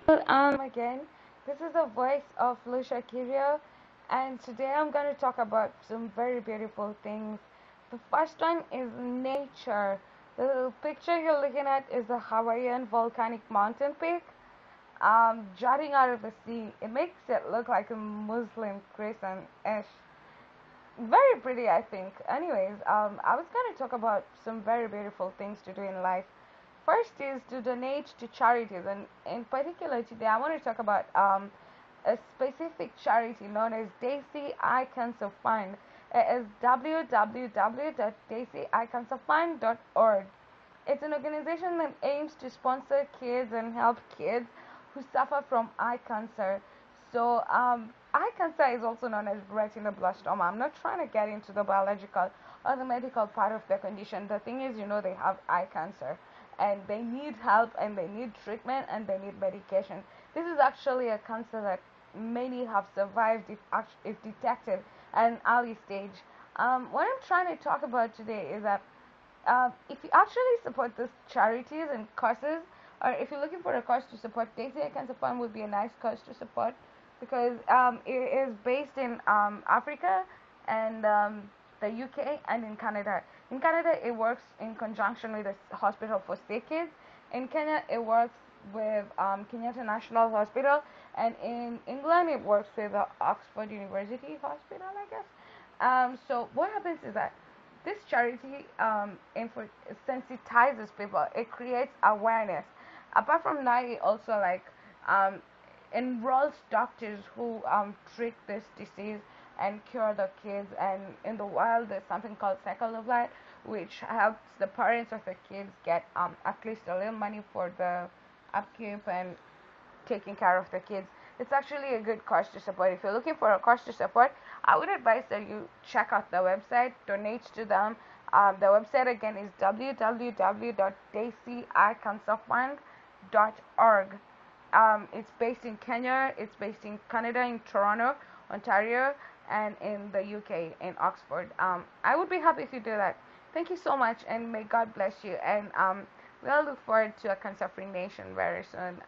Again, this is the voice of Lucia Kirio, and today I'm going to talk about some very beautiful things. The first one is nature. The picture you're looking at is the Hawaiian volcanic mountain peak, jutting out of the sea. It makes it look like a Muslim crescent-ish. Very pretty, I think. Anyways, I was going to talk about some very beautiful things to do in life. First is to donate to charities, and in particular today, I want to talk about a specific charity known as Daisy Eye Cancer Fund. It is www.daisyeycancerfund.org. It's an organization that aims to sponsor kids and help kids who suffer from eye cancer. So, eye cancer is also known as retinoblastoma. I'm not trying to get into the biological or the medical part of the condition. The thing is, they have eye cancer and they need help and they need treatment and they need medication. This is actually a cancer that many have survived if detected at an early stage. What I'm trying to talk about today is that if you actually support these charities and causes, or if you're looking for a cause to support, Daisy Cancer Fund would be a nice cause to support because it is based in Africa and the UK and in Canada. In Canada, it works in conjunction with the Hospital for Sick Kids. In Kenya, it works with Kenyatta National Hospital, and in England, it works with the Oxford University Hospital, I guess. So what happens is that this charity sensitizes people. It creates awareness. Apart from that, it also um, enrolls doctors who treat this disease and cure the kids. And in the wild, there's something called Cycle of Light, which helps the parents of the kids get at least a little money for the upkeep and taking care of the kids. It's actually a good cause to support. If you're looking for a cause to support, I would advise that you check out the website, donate to them. The website again is www.daisyeycancerfund.org. It's based in Kenya, it's based in Canada, in Toronto, Ontario, and in the UK, in Oxford. I would be happy if you do that. Thank you so much, and may God bless you. And we'll look forward to a cancer-free nation very soon.